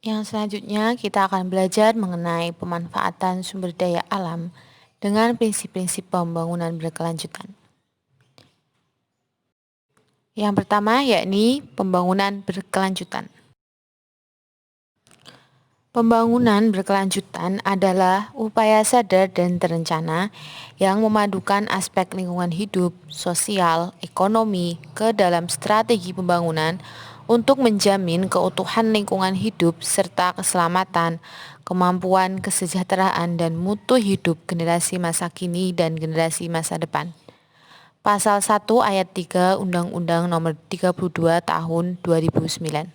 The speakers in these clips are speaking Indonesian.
Yang selanjutnya kita akan belajar mengenai pemanfaatan sumber daya alam dengan prinsip-prinsip pembangunan berkelanjutan. Yang pertama yakni pembangunan berkelanjutan. Pembangunan berkelanjutan adalah upaya sadar dan terencana yang memadukan aspek lingkungan hidup, sosial, ekonomi ke dalam strategi pembangunan untuk menjamin keutuhan lingkungan hidup serta keselamatan, kemampuan, kesejahteraan, dan mutu hidup generasi masa kini dan generasi masa depan. Pasal 1 ayat 3 Undang-Undang Nomor 32 Tahun 2009.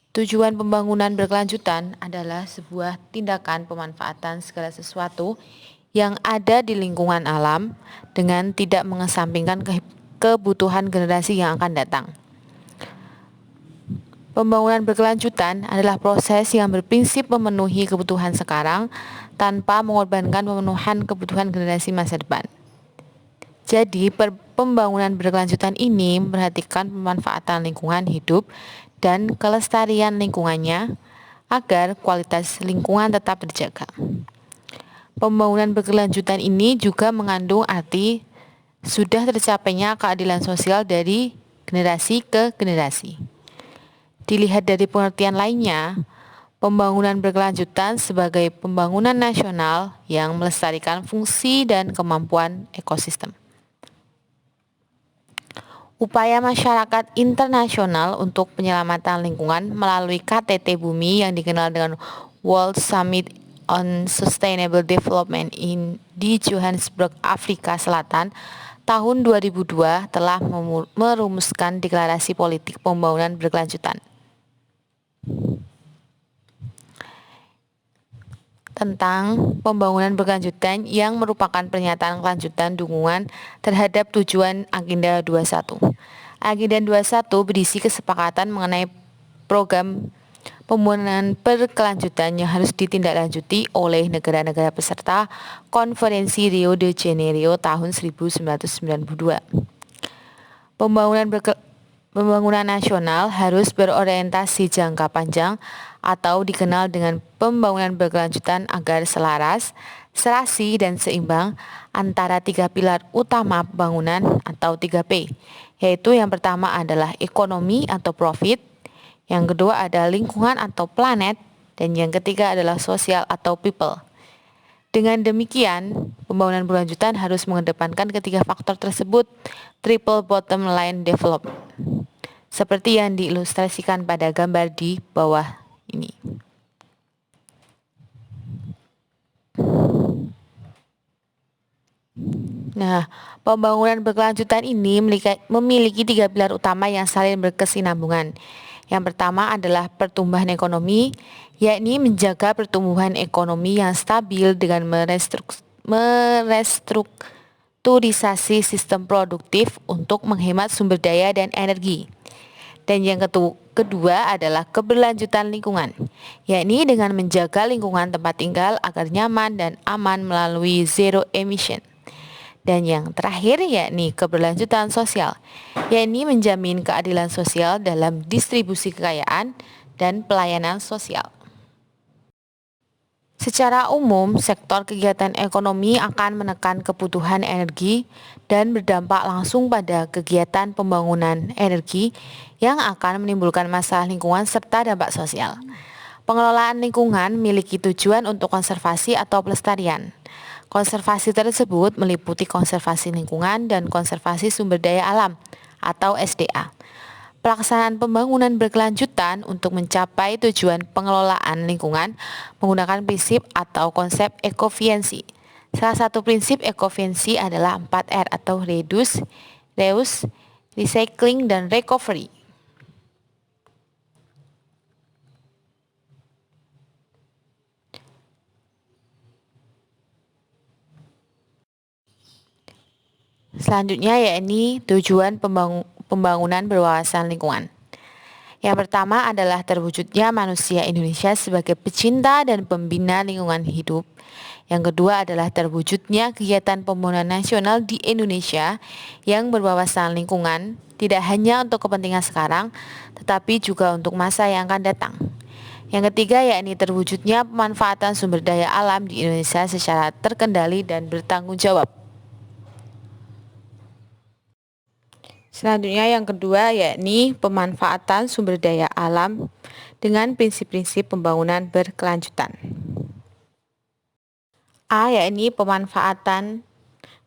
Tujuan pembangunan berkelanjutan adalah sebuah tindakan pemanfaatan segala sesuatu yang ada di lingkungan alam dengan tidak mengesampingkan kebutuhan generasi yang akan datang. Pembangunan berkelanjutan adalah proses yang berprinsip memenuhi kebutuhan sekarang tanpa mengorbankan pemenuhan kebutuhan generasi masa depan. Jadi, pembangunan berkelanjutan ini memperhatikan pemanfaatan lingkungan hidup dan kelestarian lingkungannya agar kualitas lingkungan tetap terjaga. Pembangunan berkelanjutan ini juga mengandung arti sudah tercapainya keadilan sosial dari generasi ke generasi. Dilihat dari pengertian lainnya, pembangunan berkelanjutan sebagai pembangunan nasional yang melestarikan fungsi dan kemampuan ekosistem. Upaya masyarakat internasional untuk penyelamatan lingkungan melalui KTT Bumi yang dikenal dengan World Summit on Sustainable Development di Johannesburg, Afrika Selatan, tahun 2002 telah merumuskan deklarasi politik pembangunan berkelanjutan tentang pembangunan berkelanjutan yang merupakan pernyataan kelanjutan dukungan terhadap tujuan Agenda 21. Agenda 21 berisi kesepakatan mengenai program pembangunan berkelanjutan yang harus ditindaklanjuti oleh negara-negara peserta Konferensi Rio de Janeiro tahun 1992. Pembangunan nasional harus berorientasi jangka panjang atau dikenal dengan pembangunan berkelanjutan agar selaras, serasi, dan seimbang antara tiga pilar utama pembangunan atau 3P, yaitu yang pertama adalah ekonomi atau profit, yang kedua adalah lingkungan atau planet, dan yang ketiga adalah sosial atau people. Dengan demikian, pembangunan berkelanjutan harus mengedepankan ketiga faktor tersebut, triple bottom line development, seperti yang diilustrasikan pada gambar di bawah ini. Nah, pembangunan berkelanjutan ini memiliki tiga pilar utama yang saling berkesinambungan. Yang pertama adalah pertumbuhan ekonomi, yakni menjaga pertumbuhan ekonomi yang stabil dengan merestrukturisasi sistem produktif untuk menghemat sumber daya dan energi. Dan yang kedua adalah keberlanjutan lingkungan, yakni dengan menjaga lingkungan tempat tinggal agar nyaman dan aman melalui zero emission. Dan yang terakhir yakni keberlanjutan sosial, yakni menjamin keadilan sosial dalam distribusi kekayaan dan pelayanan sosial. Secara umum, sektor kegiatan ekonomi akan menekan kebutuhan energi dan berdampak langsung pada kegiatan pembangunan energi yang akan menimbulkan masalah lingkungan serta dampak sosial. Pengelolaan lingkungan memiliki tujuan untuk konservasi atau pelestarian. Konservasi tersebut meliputi konservasi lingkungan dan konservasi sumber daya alam atau SDA. Pelaksanaan pembangunan berkelanjutan untuk mencapai tujuan pengelolaan lingkungan menggunakan prinsip atau konsep ekofisiensi. Salah satu prinsip ekofisiensi adalah 4R atau reduce, reuse, recycling, dan recovery. Selanjutnya yakni tujuan pembangunan berwawasan lingkungan. Yang pertama adalah terwujudnya manusia Indonesia sebagai pecinta dan pembina lingkungan hidup. Yang kedua adalah terwujudnya kegiatan pembangunan nasional di Indonesia yang berwawasan lingkungan, tidak hanya untuk kepentingan sekarang, tetapi juga untuk masa yang akan datang. Yang ketiga yakni terwujudnya pemanfaatan sumber daya alam di Indonesia secara terkendali dan bertanggung jawab. Selanjutnya yang kedua yakni pemanfaatan sumber daya alam dengan prinsip-prinsip pembangunan berkelanjutan. A yakni pemanfaatan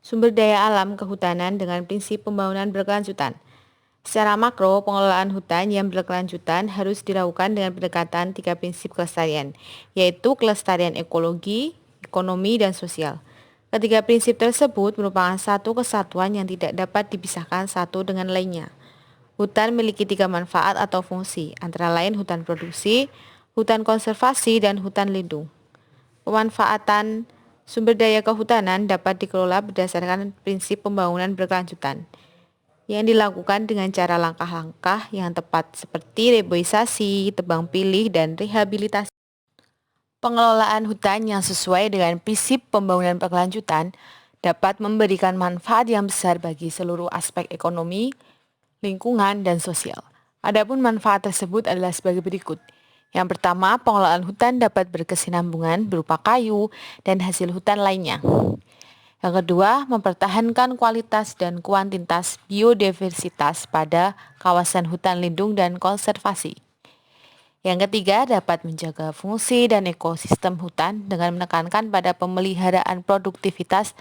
sumber daya alam kehutanan dengan prinsip pembangunan berkelanjutan. Secara makro, pengelolaan hutan yang berkelanjutan harus dilakukan dengan pendekatan 3 prinsip kelestarian, yaitu kelestarian ekologi, ekonomi, dan sosial. Ketiga prinsip tersebut merupakan satu kesatuan yang tidak dapat dipisahkan satu dengan lainnya. Hutan memiliki 3 manfaat atau fungsi, antara lain hutan produksi, hutan konservasi, dan hutan lindung. Pemanfaatan sumber daya kehutanan dapat dikelola berdasarkan prinsip pembangunan berkelanjutan yang dilakukan dengan cara langkah-langkah yang tepat seperti reboisasi, tebang pilih, dan rehabilitasi. Pengelolaan hutan yang sesuai dengan prinsip pembangunan berkelanjutan dapat memberikan manfaat yang besar bagi seluruh aspek ekonomi, lingkungan, dan sosial. Adapun manfaat tersebut adalah sebagai berikut. Yang pertama, pengelolaan hutan dapat berkesinambungan berupa kayu dan hasil hutan lainnya. Yang kedua, mempertahankan kualitas dan kuantitas biodiversitas pada kawasan hutan lindung dan konservasi. Yang ketiga, dapat menjaga fungsi dan ekosistem hutan dengan menekankan pada pemeliharaan produktivitas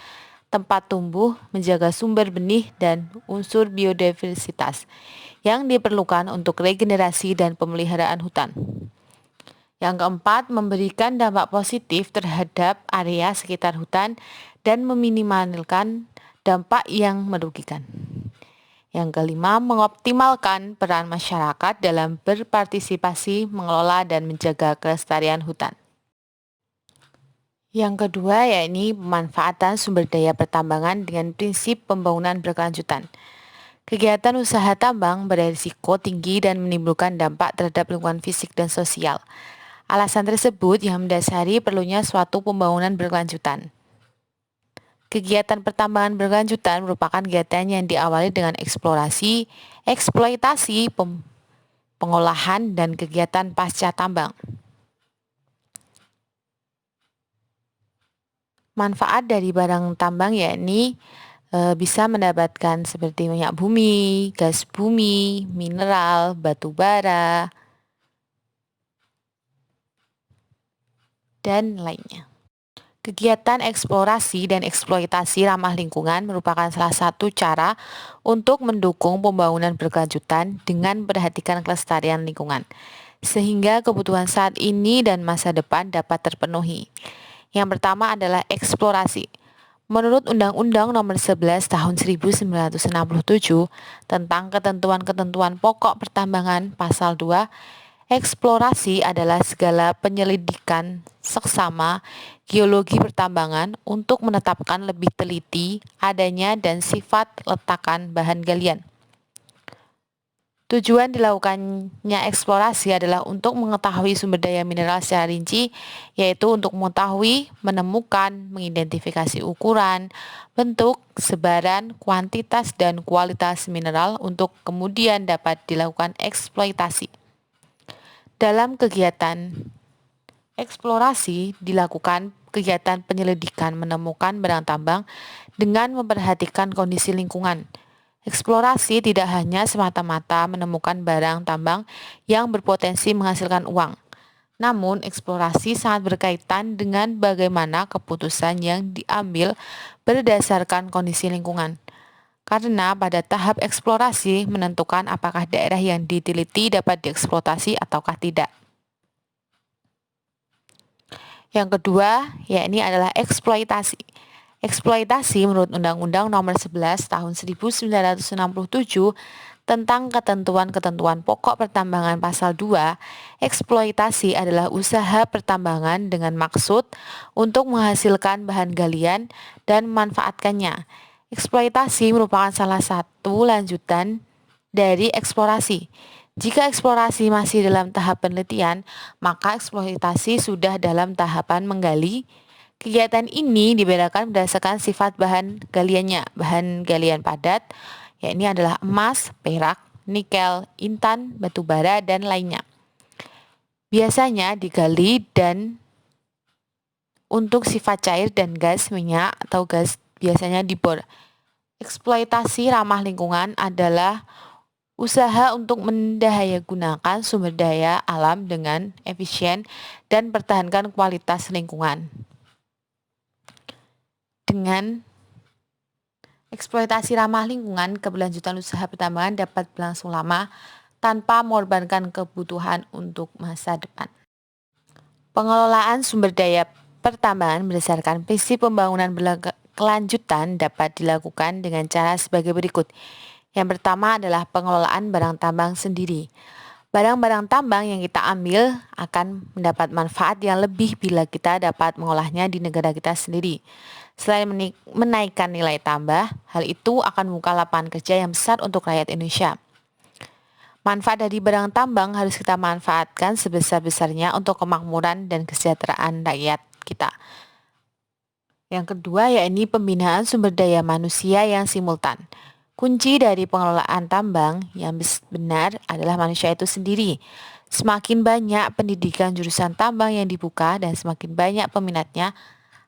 tempat tumbuh, menjaga sumber benih dan unsur biodiversitas yang diperlukan untuk regenerasi dan pemeliharaan hutan. Yang keempat, memberikan dampak positif terhadap area sekitar hutan dan meminimalkan dampak yang merugikan. Yang kelima, mengoptimalkan peran masyarakat dalam berpartisipasi mengelola dan menjaga kelestarian hutan. Yang kedua yakni pemanfaatan sumber daya pertambangan dengan prinsip pembangunan berkelanjutan. Kegiatan usaha tambang beresiko tinggi dan menimbulkan dampak terhadap lingkungan fisik dan sosial. Alasan tersebut yang mendasari perlunya suatu pembangunan berkelanjutan. Kegiatan pertambangan berkelanjutan merupakan kegiatan yang diawali dengan eksplorasi, eksploitasi, pengolahan, dan kegiatan pasca tambang. Manfaat dari barang tambang yakni bisa mendapatkan seperti minyak bumi, gas bumi, mineral, batu bara, dan lainnya. Kegiatan eksplorasi dan eksploitasi ramah lingkungan merupakan salah satu cara untuk mendukung pembangunan berkelanjutan dengan memperhatikan kelestarian lingkungan, sehingga kebutuhan saat ini dan masa depan dapat terpenuhi. Yang pertama adalah eksplorasi. Menurut Undang-Undang Nomor 11 Tahun 1967 tentang ketentuan-ketentuan pokok pertambangan Pasal 2, eksplorasi adalah segala penyelidikan seksama geologi pertambangan untuk menetapkan lebih teliti adanya dan sifat letakan bahan galian. Tujuan dilakukannya eksplorasi adalah untuk mengetahui sumber daya mineral secara rinci, yaitu untuk mengetahui, menemukan, mengidentifikasi ukuran, bentuk, sebaran, kuantitas, dan kualitas mineral untuk kemudian dapat dilakukan eksploitasi. Dalam kegiatan eksplorasi dilakukan kegiatan penyelidikan menemukan barang tambang dengan memperhatikan kondisi lingkungan. Eksplorasi tidak hanya semata-mata menemukan barang tambang yang berpotensi menghasilkan uang. Namun, eksplorasi sangat berkaitan dengan bagaimana keputusan yang diambil berdasarkan kondisi lingkungan. Karena pada tahap eksplorasi menentukan apakah daerah yang diteliti dapat dieksploitasi ataukah tidak. Yang kedua, yakni adalah eksploitasi. Eksploitasi menurut Undang-Undang Nomor 11 Tahun 1967 tentang ketentuan-ketentuan pokok pertambangan Pasal 2, eksploitasi adalah usaha pertambangan dengan maksud untuk menghasilkan bahan galian dan memanfaatkannya. Eksploitasi merupakan salah satu lanjutan dari eksplorasi. Jika eksplorasi masih dalam tahap penelitian, maka eksploitasi sudah dalam tahapan menggali. Kegiatan ini dibedakan berdasarkan sifat bahan galiannya. Bahan galian padat, yakni adalah emas, perak, nikel, intan, batu bara, dan lainnya. biasanya digali dan untuk sifat cair dan gas minyak atau gas biasanya dibor. Eksploitasi ramah lingkungan adalah usaha untuk mendayagunakan sumber daya alam dengan efisien dan pertahankan kualitas lingkungan. Dengan eksploitasi ramah lingkungan, keberlanjutan usaha pertambangan dapat berlangsung lama tanpa mengorbankan kebutuhan untuk masa depan. Pengelolaan sumber daya pertambangan berdasarkan prinsip pembangunan berkelanjutan dapat dilakukan dengan cara sebagai berikut. Yang pertama adalah pengelolaan barang tambang sendiri. Barang-barang tambang yang kita ambil akan mendapat manfaat yang lebih bila kita dapat mengolahnya di negara kita sendiri. Selain menaikkan nilai tambah, hal itu akan membuka lapangan kerja yang besar untuk rakyat Indonesia. Manfaat dari barang tambang harus kita manfaatkan sebesar-besarnya untuk kemakmuran dan kesejahteraan rakyat kita. Yang kedua yakni pembinaan sumber daya manusia yang simultan. Kunci dari pengelolaan tambang yang benar adalah manusia itu sendiri. Semakin banyak pendidikan jurusan tambang yang dibuka dan semakin banyak peminatnya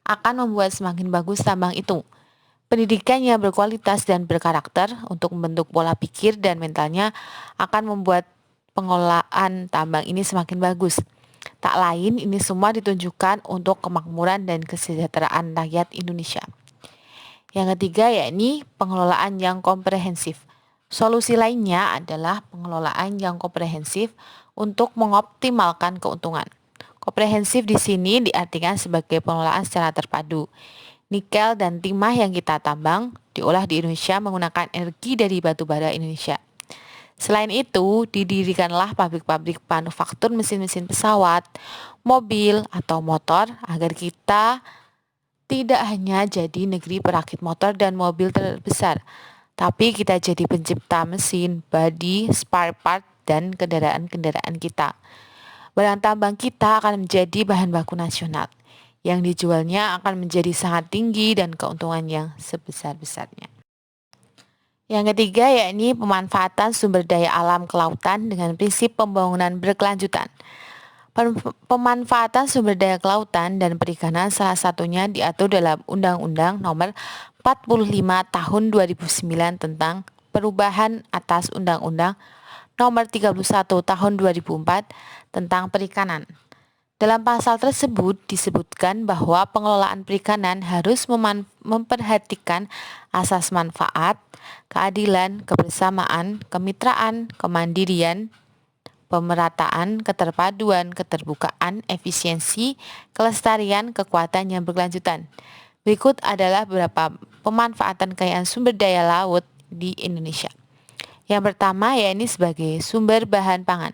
akan membuat semakin bagus tambang itu. Pendidikan yang berkualitas dan berkarakter untuk membentuk pola pikir dan mentalnya akan membuat pengelolaan tambang ini semakin bagus. Tak lain, ini semua ditunjukkan untuk kemakmuran dan kesejahteraan rakyat Indonesia. Yang ketiga yakni pengelolaan yang komprehensif. Solusi lainnya adalah pengelolaan yang komprehensif untuk mengoptimalkan keuntungan. Komprehensif di sini diartikan sebagai pengelolaan secara terpadu. Nikel dan timah yang kita tambang diolah di Indonesia menggunakan energi dari batu bara Indonesia. Selain itu, didirikanlah pabrik-pabrik manufaktur mesin-mesin pesawat, mobil, atau motor agar kita tidak hanya jadi negeri perakit motor dan mobil terbesar, tapi kita jadi pencipta mesin, bodi, spare part, dan kendaraan-kendaraan kita. Barang tambang kita akan menjadi bahan baku nasional yang dijualnya akan menjadi sangat tinggi dan keuntungan yang sebesar-besarnya. Yang ketiga yakni pemanfaatan sumber daya alam kelautan dengan prinsip pembangunan berkelanjutan. Pemanfaatan sumber daya kelautan dan perikanan salah satunya diatur dalam Undang-Undang Nomor 45 Tahun 2009 tentang perubahan atas Undang-Undang Nomor 31 Tahun 2004 tentang perikanan. Dalam pasal tersebut disebutkan bahwa pengelolaan perikanan harus memperhatikan asas manfaat, keadilan, kebersamaan, kemitraan, kemandirian, pemerataan, keterpaduan, keterbukaan, efisiensi, kelestarian, kekuatan yang berkelanjutan. Berikut adalah beberapa pemanfaatan kekayaan sumber daya laut di Indonesia. Yang pertama yakni sebagai sumber bahan pangan.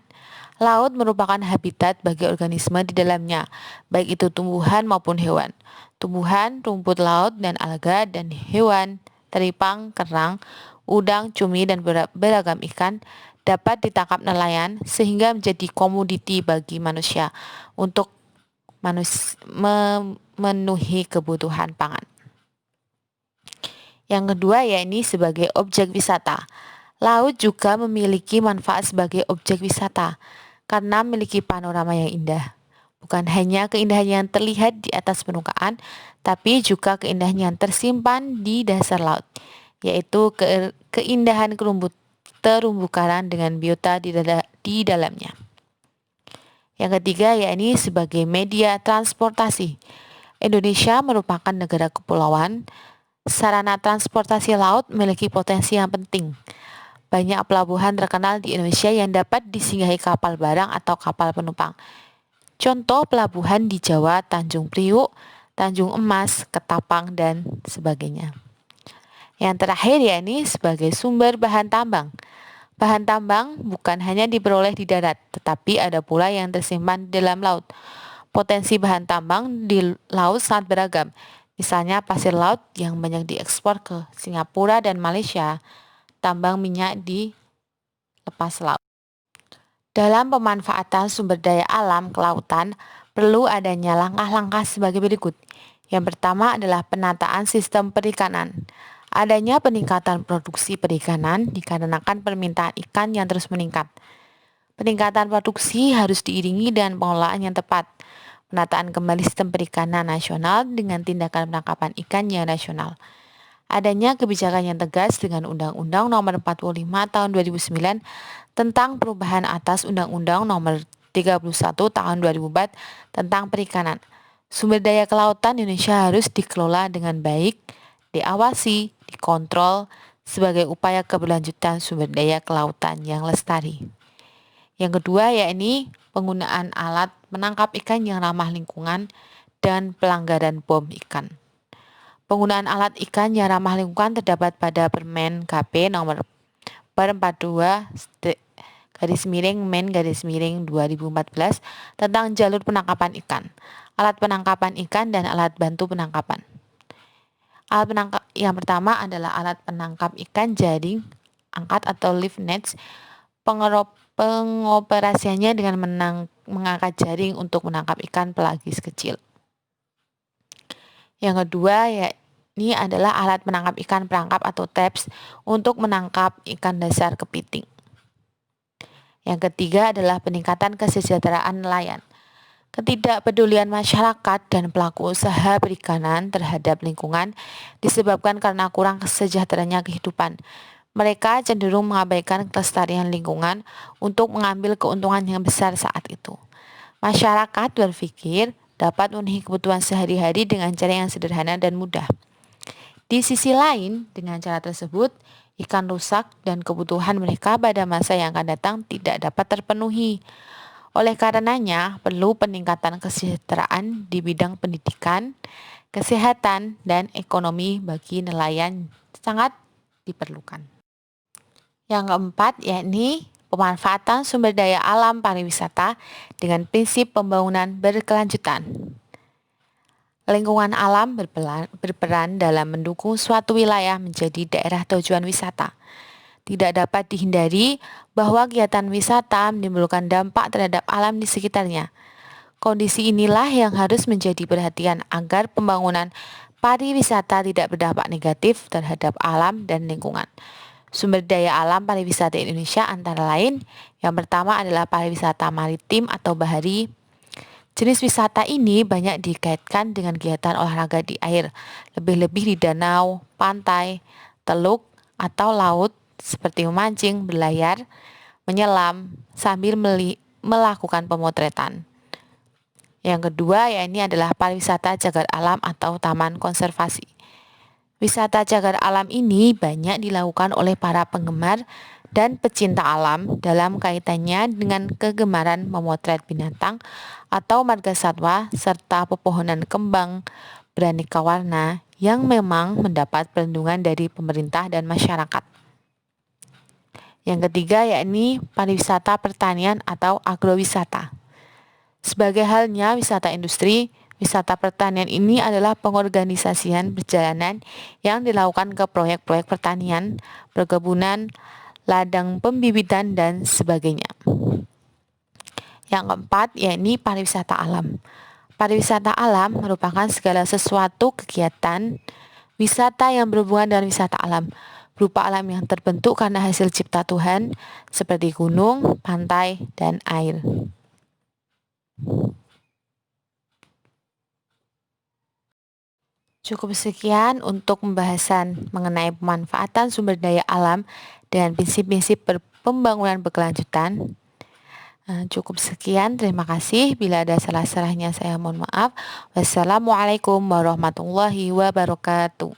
Laut merupakan habitat bagi organisme di dalamnya, baik itu tumbuhan maupun hewan. Tumbuhan, rumput laut dan alga, dan hewan, teripang, kerang, udang, cumi, dan beragam ikan dapat ditangkap nelayan sehingga menjadi komoditi bagi manusia untuk memenuhi kebutuhan pangan. Yang kedua yakni sebagai objek wisata. Laut juga memiliki manfaat sebagai objek wisata karena memiliki panorama yang indah. Bukan hanya keindahan yang terlihat di atas permukaan, tapi juga keindahan yang tersimpan di dasar laut, yaitu keindahan terumbu karang dengan biota di dalamnya. Yang ketiga yakni sebagai media transportasi. Indonesia merupakan negara kepulauan. Sarana transportasi laut memiliki potensi yang penting. Banyak pelabuhan terkenal di Indonesia yang dapat disinggahi kapal barang atau kapal penumpang. Contoh pelabuhan di Jawa, Tanjung Priuk, Tanjung Emas, Ketapang, dan sebagainya. Yang terakhir yakni sebagai sumber bahan tambang. Bahan tambang bukan hanya diperoleh di darat, tetapi ada pula yang tersimpan di dalam laut. Potensi bahan tambang di laut sangat beragam. Misalnya pasir laut yang banyak diekspor ke Singapura dan Malaysia, tambang minyak di lepas laut. Dalam pemanfaatan sumber daya alam kelautan, perlu adanya langkah-langkah sebagai berikut. Yang pertama adalah penataan sistem perikanan. Adanya peningkatan produksi perikanan dikarenakan permintaan ikan yang terus meningkat. Peningkatan produksi harus diiringi dengan pengelolaan yang tepat, penataan kembali sistem perikanan nasional dengan tindakan penangkapan ikan yang nasional. Adanya kebijakan yang tegas dengan Undang-Undang Nomor 45 Tahun 2009 tentang perubahan atas Undang-Undang Nomor 31 Tahun 2004 tentang perikanan. Sumber daya kelautan Indonesia harus dikelola dengan baik, diawasi, dikontrol sebagai upaya keberlanjutan sumber daya kelautan yang lestari. Yang kedua yakni penggunaan alat menangkap ikan yang ramah lingkungan dan pelanggaran BOM ikan. Penggunaan alat ikan yang ramah lingkungan terdapat pada Permen KP nomor 42 garis miring Men garis miring 2014 tentang jalur penangkapan ikan, alat penangkapan ikan dan alat bantu penangkapan. Alat penangkap yang pertama adalah alat penangkap ikan jaring angkat atau lift nets. Pengoperasiannya dengan mengangkat jaring untuk menangkap ikan pelagis kecil. Yang kedua ini adalah alat menangkap ikan perangkap atau traps untuk menangkap ikan dasar kepiting. Yang ketiga adalah peningkatan kesejahteraan nelayan. Ketidakpedulian masyarakat dan pelaku usaha perikanan terhadap lingkungan disebabkan karena kurang sejahteranya kehidupan. Mereka cenderung mengabaikan kelestarian lingkungan untuk mengambil keuntungan yang besar saat itu. Masyarakat berpikir dapat memenuhi kebutuhan sehari-hari dengan cara yang sederhana dan mudah. Di sisi lain, dengan cara tersebut, ikan rusak dan kebutuhan mereka pada masa yang akan datang tidak dapat terpenuhi. Oleh karenanya, perlu peningkatan kesejahteraan di bidang pendidikan, kesehatan, dan ekonomi bagi nelayan sangat diperlukan. Yang keempat, yakni pemanfaatan sumber daya alam pariwisata dengan prinsip pembangunan berkelanjutan. Lingkungan alam berperan dalam mendukung suatu wilayah menjadi daerah tujuan wisata. Tidak dapat dihindari bahwa kegiatan wisata menimbulkan dampak terhadap alam di sekitarnya. Kondisi inilah yang harus menjadi perhatian agar pembangunan pariwisata tidak berdampak negatif terhadap alam dan lingkungan. Sumber daya alam pariwisata Indonesia antara lain, yang pertama adalah pariwisata maritim atau bahari. Jenis wisata ini banyak dikaitkan dengan kegiatan olahraga di air, lebih-lebih di danau, pantai, teluk, atau laut seperti memancing, berlayar, menyelam, sambil melakukan pemotretan. Yang kedua ini adalah pariwisata cagar alam atau taman konservasi. Wisata cagar alam ini banyak dilakukan oleh para penggemar dan pecinta alam dalam kaitannya dengan kegemaran memotret binatang atau marga satwa serta pepohonan kembang beraneka warna yang memang mendapat perlindungan dari pemerintah dan masyarakat. Yang ketiga yakni pariwisata pertanian atau agrowisata. Sebagai halnya wisata industri, wisata pertanian ini adalah pengorganisasian perjalanan yang dilakukan ke proyek-proyek pertanian, perkebunan, ladang pembibitan, dan sebagainya. Yang keempat, yakni pariwisata alam. Pariwisata alam merupakan segala sesuatu kegiatan wisata yang berhubungan dengan wisata alam, berupa alam yang terbentuk karena hasil cipta Tuhan, seperti gunung, pantai, dan air. Cukup sekian untuk pembahasan mengenai pemanfaatan sumber daya alam dengan prinsip-prinsip pembangunan berkelanjutan. Cukup sekian, terima kasih. Bila ada salah-salahnya saya mohon maaf. Wassalamualaikum warahmatullahi wabarakatuh.